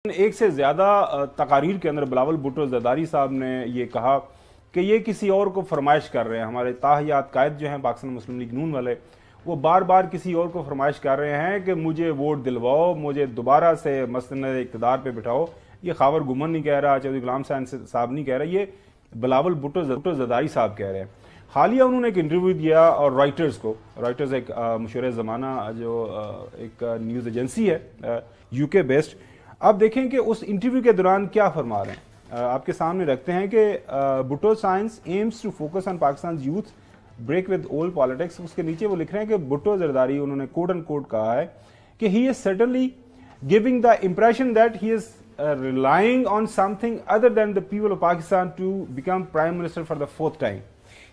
ایک سے زیادہ تقاریر کے اندر بلاول بھٹو زرداری صاحب نے یہ کہا کہ یہ کسی اور کو فرمائش کر رہے ہیں. ہمارے تاحیات قائد جو ہیں پاکستان مسلم لیگ نون والے، وہ بار بار کسی اور کو فرمائش کر رہے ہیں کہ مجھے ووٹ دلواؤ، مجھے دوبارہ سے مسند اقتدار پہ بٹھاؤ. یہ خاور گمن نہیں کہہ رہا، چودھری غلام صاحب نہیں کہہ رہا، یہ بلاول بھٹو زرداری صاحب کہہ رہے ہیں. حالیہ انہوں نے ایک انٹرویو دیا اور رائٹرز ایک مشہور زمانہ جو ایک نیوز ایجنسی ہے یو کے بیسڈ. اب دیکھیں کہ اس انٹرویو کے دوران کیا فرما رہے ہیں، آپ کے سامنے رکھتے ہیں کہ Bhutto scion aims to focus on Pakistan youth break with old politics. اس کے نیچے وہ لکھ رہے ہیں کہ بھٹو زرداری انہوں نے کوٹ اینڈ کوٹ کہا ہے کہ he is certainly giving the impression that he is relying on something other than the people of Pakistan to become prime minister for the fourth time.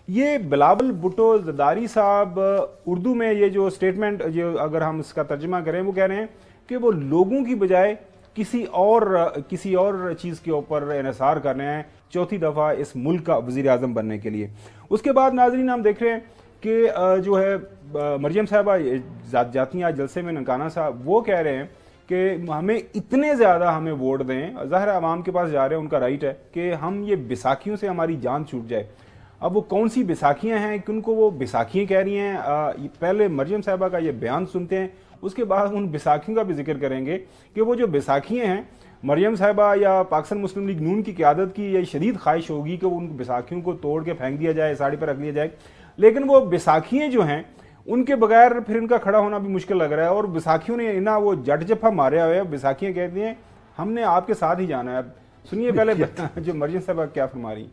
یہ بلاول بھٹو زرداری صاحب اردو میں یہ جو سٹیٹمنٹ جو اگر ہم اس کا ترجمہ کریں وہ کہہ رہے ہیں کہ وہ لوگوں کی بجائے کسی اور چیز کے اوپر انحصار کر رہے ہیں چوتھی دفعہ اس ملک کا وزیر اعظم بننے کے لیے. اس کے بعد ناظرین ہم دیکھ رہے ہیں کہ جو ہے مریم صاحبہ جاتی ہیں آج جلسے میں، ننکانہ صاحب وہ کہہ رہے ہیں کہ ہمیں اتنے زیادہ ہمیں ووٹ دیں. ظاہر عوام کے پاس جا رہے ہیں، ان کا رائٹ ہے کہ ہم یہ بیساکھیوں سے ہماری جان چھوٹ جائے. اب وہ کون سی بیساکھیاں ہیں، کن کو وہ بیساکھیاں کہہ رہی ہیں؟ پہلے مریم صاحبہ کا یہ بیان سنتے ہیں، اس کے بعد ان بیساکھیوں کا بھی ذکر کریں گے کہ وہ جو بیساکھیاں ہیں مریم صاحبہ یا پاکستان مسلم لیگ نون کی قیادت کی یہ شدید خواہش ہوگی کہ ان بیساکھیوں کو توڑ کے پھینک دیا جائے، ساڑی پر رکھ لیا جائے. لیکن وہ بیساکھیاں جو ہیں ان کے بغیر پھر ان کا کھڑا ہونا بھی مشکل لگ رہا ہے. اور بیساکھیوں نے انہا وہ جٹ جپا مارے ہوئے، بیساکھیاں کہتی ہیں ہم نے آپ کے ساتھ ہی جانا ہے. اب سنیے پہلے جو مریم صاحبہ کیا فرما رہی.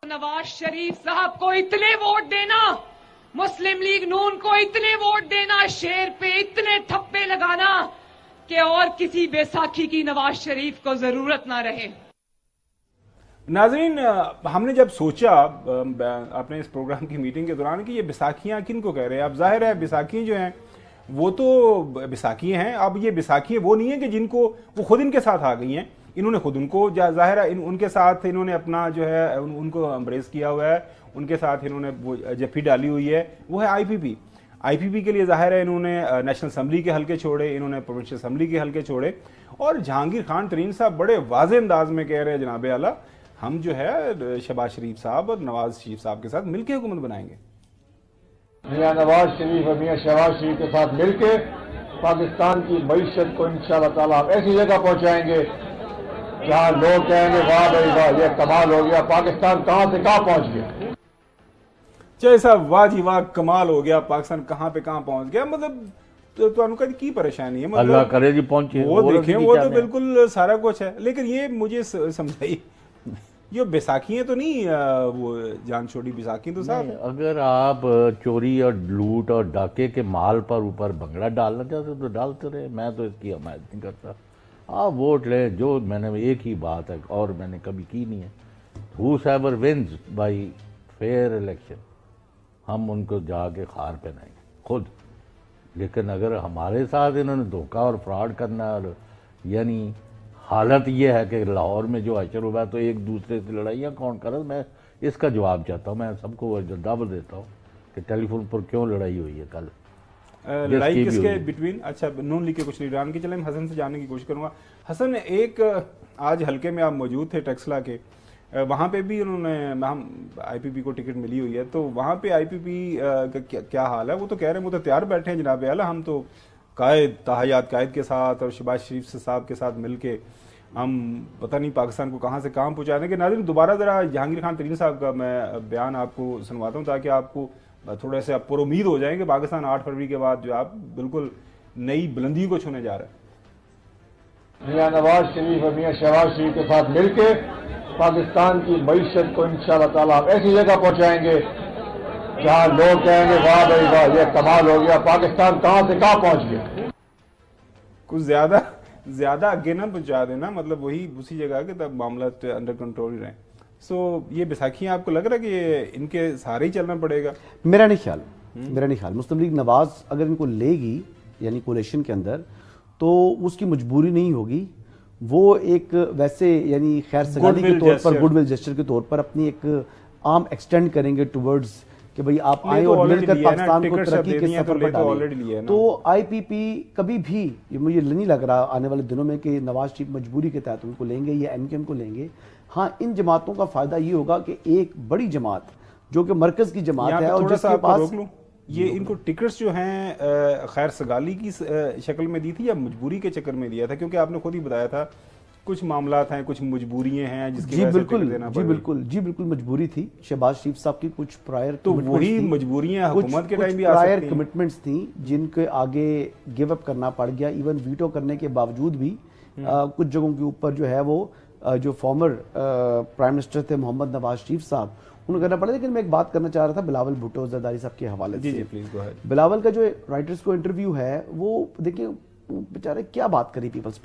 نواز شریف صاحب کو اتنے ووٹ دینا، مسلم لیگ نون کو اتنے ووٹ دینا، شیر پہ اتنے تھپے لگانا کہ اور کسی بیساکھی کی نواز شریف کو ضرورت نہ رہے. ناظرین ہم نے جب سوچا اپنے اس پروگرام کی میٹنگ کے دوران کہ یہ بیساکھیاں کن کو کہہ رہے ہیں. اب ظاہر ہے بیساکھیاں جو ہیں وہ تو بیساکھیاں ہیں. اب یہ بیساکھیاں وہ نہیں ہیں کہ جن کو وہ خود ان کے ساتھ آ گئی ہیں، انہوں نے خود ان کو ظاہر ہے ان کے ساتھ انہوں نے اپنا جو ہے ان کو امبریس کیا ہوا ہے، ان کے ساتھ انہوں نے وہ جفی ڈالی ہوئی ہے. وہ ہے آئی پی پی کے لیے ظاہر ہے انہوں نے نیشنل اسمبلی کے حلقے چھوڑے، انہوں نے پروونشل اسمبلی کے حلقے چھوڑے. اور جہانگیر خان ترین صاحب بڑے واضح انداز میں کہہ رہے ہیں جناب اعلیٰ ہم جو ہے شہباز شریف صاحب اور نواز شریف صاحب کے ساتھ مل کے حکومت بنائیں گے. میاں نواز شریف اور میاں شہباز شریف کے ساتھ مل کے پاکستان کی معیشت کو انشاءاللہ تعالیٰ ہم ایسی جگہ پہنچائیں گے جہاں لوگ کہیں گے واہ بھائی واہ یہ کمال ہو گیا، پاکستان کہاں سے کہاں پہنچ گیا. چاہے صاحب واہ جی واہ کمال ہو گیا، پاکستان کہاں پہ کہاں پہنچ گیا. مطلب تو ان کا کی پریشانی ہے، مطلب اللہ کرے جی پہنچے وہ دیکھیں وہ تو بالکل سارا کچھ ہے. لیکن یہ مجھے سمجھائی یہ بیساکھیاں تو نہیں وہ جان چھوڑی بیساکھی تو صاحب. اگر آپ چوری اور لوٹ اور ڈاکے کے مال پر اوپر بھنگڑا ڈالنا چاہتے تو ڈالتے رہے، میں تو اس کی حمایت نہیں کرتا. آپ ووٹ لیں، جو میں نے ایک ہی بات ہے اور میں نے کبھی کی نہیں ہے، whoever wins by fair election ہم ان کو جا کے خار پہنائیں گے خود. لیکن اگر ہمارے ساتھ انہوں نے دھوکہ اور فراڈ کرنا، اور یعنی حالت یہ ہے کہ لاہور میں جو حشر ہوا تو ایک دوسرے سے لڑائیاں کون کر رہا. میں اس کا جواب چاہتا ہوں، میں سب کو دعوت دیتا ہوں کہ ٹیلی فون پر کیوں لڑائی ہوئی ہے کل. لڑائی کس کے بٹوین؟ اچھا نون لیگ کے کچھ لیڈران کی. چلیں حسن سے جاننے کی کوشش کروں گا. حسن ایک آج حلقے میں آپ موجود تھے ٹیکسلا کے، وہاں پہ بھی انہوں نے ہم آئی پی پی کو ٹکٹ ملی ہوئی ہے، تو وہاں پہ آئی پی پی کا کیا حال ہے؟ وہ تو کہہ رہے ہیں وہ تو تیار بیٹھے ہیں جناب اعلیٰ ہم تو قائد تاحیات قائد کے ساتھ اور شہباز شریف صاحب کے ساتھ مل کے ہم پتہ نہیں پاکستان کو کہاں سے کہاں پہنچا دیں گے. ناظرین دوبارہ ذرا جہانگیر خان ترین صاحب کا میں بیان آپ کو سنواتا ہوں تاکہ آپ کو تھوڑا سے پر امید ہو جائیں کہ پاکستان 8 فروری کے بعد جو آپ بالکل نئی بلندیوں کو چھونے جا رہا ہے. میاں نواز شریف اور میاں شہباز شریف کے ساتھ مل کے پاکستان کی معیشت کو انشاءاللہ تعالیٰ ہم ایسی جگہ پہنچائیں گے جہاں لوگ کہیں گے واہ بھائی واہ یہ کمال ہو گیا، پاکستان کہاں سے کہاں پہنچ گیا. کچھ زیادہ آگے نہ پہنچا دینا، مطلب وہی اسی جگہ کے تب معاملات انڈر کنٹرول ہی رہیں. سو یہ بیساکھیاں آپ کو لگ رہا ہے کہ ان کے سارے ہی چلنا پڑے گا؟ میرا نہیں خیال مسلم لیگ نواز اگر ان کو لے گی یعنی کولیشن کے اندر تو اس کی مجبوری نہیں ہوگی. وہ ایک ویسے یعنی خیر سگالی کے طور پر گڈ ول جسچر کے طور پر اپنی ایک آرم ایکسٹینڈ کریں گے ٹورڈز کہ بھئی آپ آئیں اور مل کر پاکستان کو ترقی کے سفر پر already لیے ڈالیں. نا. تو آئی پی پی کبھی بھی مجھے نہیں لگ رہا آنے والے دنوں میں کہ نواز شریف مجبوری کے تحت ان کو لیں گے یا ایم کیو ایم کو لیں گے. ہاں ان جماعتوں کا فائدہ یہ ہوگا کہ ایک بڑی جماعت جو کہ مرکز کی جماعت ہے اور جس کے پاس یہ ان کو ٹکٹس جو ہیں خیر سگالی کی شکل میں دی تھی یا مجبوری کے چکر میں دیا تھا؟ کیونکہ آپ نے خود ہی بتایا تھا کچھ معاملات ہیں، کچھ مجبوریاں ہیں جس کی وجہ سے ٹکٹ دینا پڑا. جی بالکل مجبوری تھی. شہباز شریف صاحب کی کچھ پرائر تو وہی مجبوریاں حکومت کے ٹائم بھی آ سکتی ہیں. پرائر کمٹمنٹس تھیں جن کے آگے گیو اپ کرنا پڑ گیا. ایون ویٹو کرنے کے باوجود بھی کچھ جگہوں کے اوپر جو ہے وہ جو فارمر پرائم منسٹر تھے محمد نواز شریف صاحب انہوں کرنا پڑا. لیکن میں ایک بات کرنا چاہ رہا تھا بلاول بھٹو زرداری صاحب کے حوالے سے. جی پلیز گو اہیڈ. بلاول کا جو رائٹرز کو انٹرویو ہے وہ دیکھیں بیچارے کیا بات کری پیپلز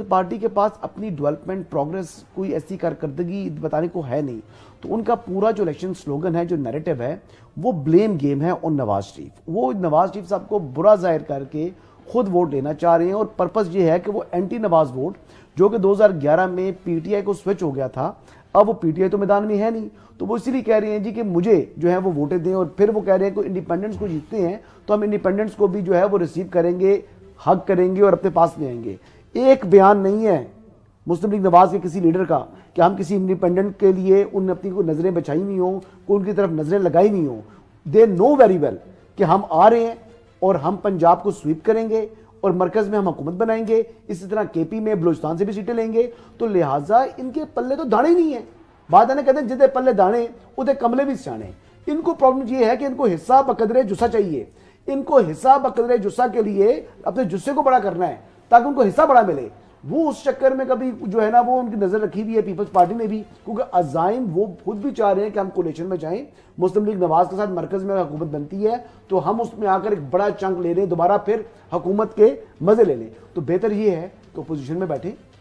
پارٹی کے پاس اپنی ڈیولپمنٹ پروگرس کوئی ایسی کارکردگی بتانے کو ہے نہیں. تو ان کا پورا جو الیکشن سلوگن ہے جو نیریٹو ہے وہ بلیم گیم ہے آن نواز شریف. وہ نواز شریف صاحب کو برا ظاہر کر کے خود ووٹ لینا چاہ رہے ہیں اور پرپس یہ ہے کہ وہ اینٹی نواز ووٹ جو کہ 2011 میں پی ٹی آئی کو سوئچ ہو گیا تھا اب وہ پی ٹی آئی تو میدان میں ہے نہیں تو وہ اسی لیے کہہ رہے ہیں جی کہ مجھے جو ہے وہ ووٹیں دیں. اور پھر وہ کہہ رہے ہیں کہ انڈیپینڈنس کو جیتتے ہیں تو ہم انڈیپینڈنس کو بھی جو ہے وہ ریسیو کریں گے حق کریں گے اور اپنے پاس لے آئیں گے. ایک بیان نہیں ہے مسلم لیگ نواز کے کسی لیڈر کا کہ ہم کسی انڈیپینڈنٹ کے لیے ان اپنی کو نظریں بچائی نہیں ہوں کوئی ان کی طرف نظریں لگائی نہیں ہوں. دے نو ویری ویل کہ ہم آ رہے ہیں اور ہم پنجاب کو سویپ کریں گے اور مرکز میں ہم حکومت بنائیں گے. اسی طرح کے پی میں بلوچستان سے بھی سیٹیں لیں گے. تو لہٰذا ان کے پلے تو دانے نہیں ہیں. بات ہے نا کہتے ہیں جدے پلے دانے ادھے کملے بھی سیانے. ان کو پرابلم یہ ہے کہ ان کو حصہ بقدرے جسا چاہیے. ان کو حصہ بقدرے جسا کے لیے اپنے جسے کو بڑا کرنا ہے تاکہ ان کو حصہ بڑا ملے. وہ اس چکر میں کبھی جو ہے نا وہ ان کی نظر رکھی ہوئی ہے پیپلز پارٹی نے بھی کیونکہ عزائم وہ خود بھی چاہ رہے ہیں کہ ہم کولیشن میں جائیں مسلم لیگ نواز کے ساتھ مرکز میں حکومت بنتی ہے تو ہم اس میں آ کر ایک بڑا چنک لے لیں دوبارہ پھر حکومت کے مزے لے لیں. تو بہتر یہ ہے کہ اپوزیشن میں بیٹھیں